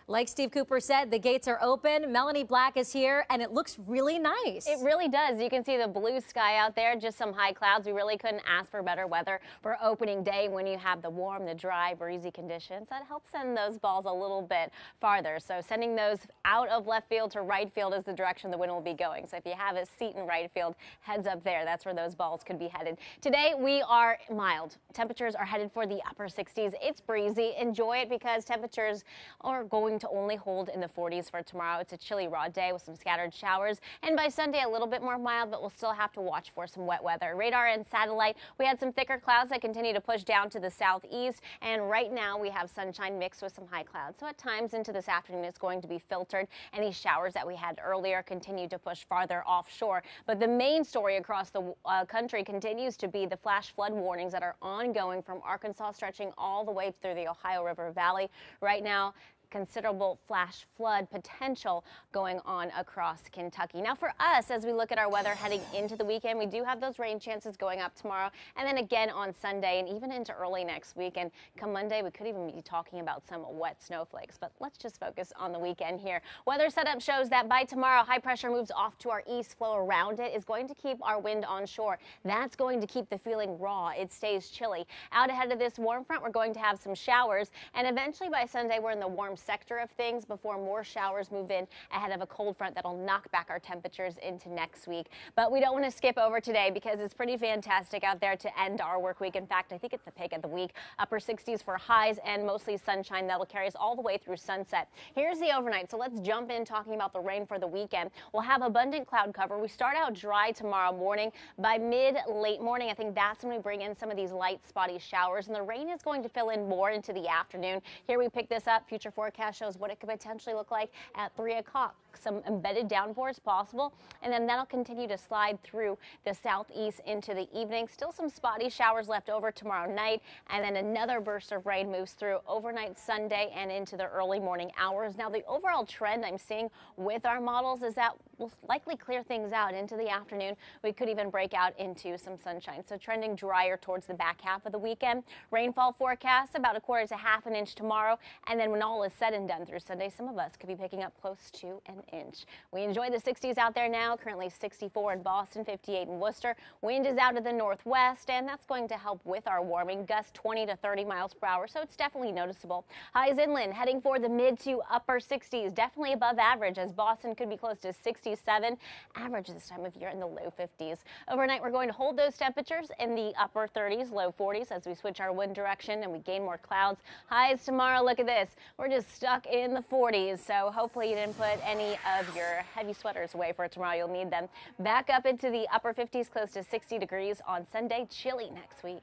Like Steve Cooper said, the gates are open. Melanie Black is here, and it looks really nice. It really does. You can see the blue sky out there, just some high clouds. We really couldn't ask for better weather for opening day when you have the warm, the dry, breezy conditions. That helps send those balls a little bit farther. So sending those out of left field to right field is the direction the wind will be going. So if you have a seat in right field, heads up there. That's where those balls could be headed. Today, we are mild. Temperatures are headed for the upper 60s. It's breezy. Enjoy it because temperatures are going to only hold in the 40s for tomorrow. It's a chilly, raw day with some scattered showers. And by Sunday, a little bit more mild, but we'll still have to watch for some wet weather. Radar and satellite, we had some thicker clouds that continue to push down to the southeast. And right now, we have sunshine mixed with some high clouds. So at times into this afternoon, it's going to be filtered. Any showers that we had earlier continue to push farther offshore. But the main story across the country continues to be the flash flood warnings that are ongoing from Arkansas, stretching all the way through the Ohio River Valley. Right now, considerable flash flood potential going on across Kentucky. Now for us, as we look at our weather heading into the weekend, we do have those rain chances going up tomorrow and then again on Sunday and even into early next week. And come Monday, we could even be talking about some wet snowflakes, but let's just focus on the weekend here. Weather setup shows that by tomorrow, high pressure moves off to our east. Flow around it is going to keep our wind onshore. That's going to keep the feeling raw. It stays chilly. Out ahead of this warm front, we're going to have some showers, and eventually by Sunday, we're in the warm sector of things before more showers move in ahead of a cold front that'll knock back our temperatures into next week. But we don't want to skip over today because it's pretty fantastic out there to end our work week. In fact, I think it's the pick of the week. Upper 60s for highs and mostly sunshine that'll carry us all the way through sunset. Here's the overnight. So let's jump in talking about the rain for the weekend. We'll have abundant cloud cover. We start out dry tomorrow morning. By late morning, I think that's when we bring in some of these light spotty showers, and the rain is going to fill in more into the afternoon. Here we pick this up. Future forecast shows what it could potentially look like at 3 o'clock. Some embedded downpours possible, and then that'll continue to slide through the southeast into the evening. Still some spotty showers left over tomorrow night, and then another burst of rain moves through overnight Sunday and into the early morning hours. Now, the overall trend I'm seeing with our models is that we'll likely clear things out into the afternoon. We could even break out into some sunshine. So trending drier towards the back half of the weekend. Rainfall forecast about 1/4 to 1/2 inch tomorrow, and then when all is said and done through Sunday, some of us could be picking up close to an inch. We enjoy the 60s out there now. Currently 64 in Boston, 58 in Worcester. Wind is out of the northwest, and that's going to help with our warming. Gusts 20 to 30 miles per hour, so it's definitely noticeable. Highs inland heading for the mid to upper 60s, definitely above average, as Boston could be close to 67. Average this time of year in the low 50s. Overnight, we're going to hold those temperatures in the upper 30s, low 40s as we switch our wind direction and we gain more clouds. Highs tomorrow, look at this. We're just stuck in the 40s, so hopefully you didn't put any of your heavy sweaters away for tomorrow. You'll need them. Back up into the upper 50s, close to 60 degrees on Sunday. Chilly next week.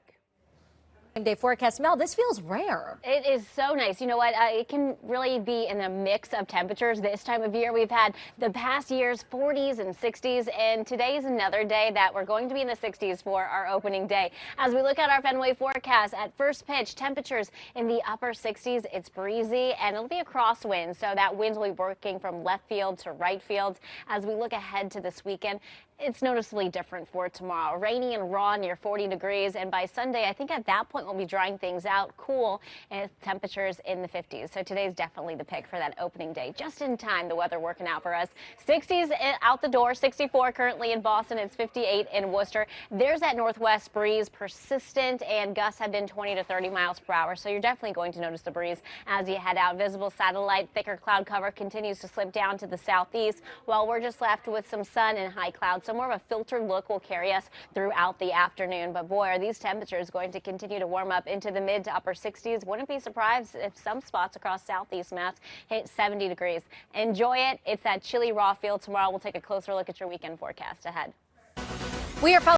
Day forecast. Mel, this feels rare. It is so nice. You know what? It can really be in a mix of temperatures this time of year. We've had the past years 40s and 60s, and today is another day that we're going to be in the 60s for our opening day. As we look at our Fenway forecast, at first pitch, temperatures in the upper 60s. It's breezy, and it'll be a crosswind, so that wind will be working from left field to right field. As we look ahead to this weekend, it's noticeably different for tomorrow. Rainy and raw near 40 degrees, and by Sunday, I think at that point we'll be drying things out, cool, and temperatures in the 50s. So today's definitely the pick for that opening day. Just in time, the weather working out for us. 60s out the door, 64 currently in Boston. It's 58 in Worcester. There's that northwest breeze, persistent, and gusts have been 20 to 30 miles per hour. So you're definitely going to notice the breeze as you head out. Visible satellite, thicker cloud cover continues to slip down to the southeast, while we're just left with some sun and high clouds. So more of a filtered look will carry us throughout the afternoon. But boy, are these temperatures going to continue to warm up into the mid to upper 60s. Wouldn't be surprised if some spots across southeast Mass hit 70 degrees. Enjoy it. It's that chilly, raw feel tomorrow. We'll take a closer look at your weekend forecast ahead. We are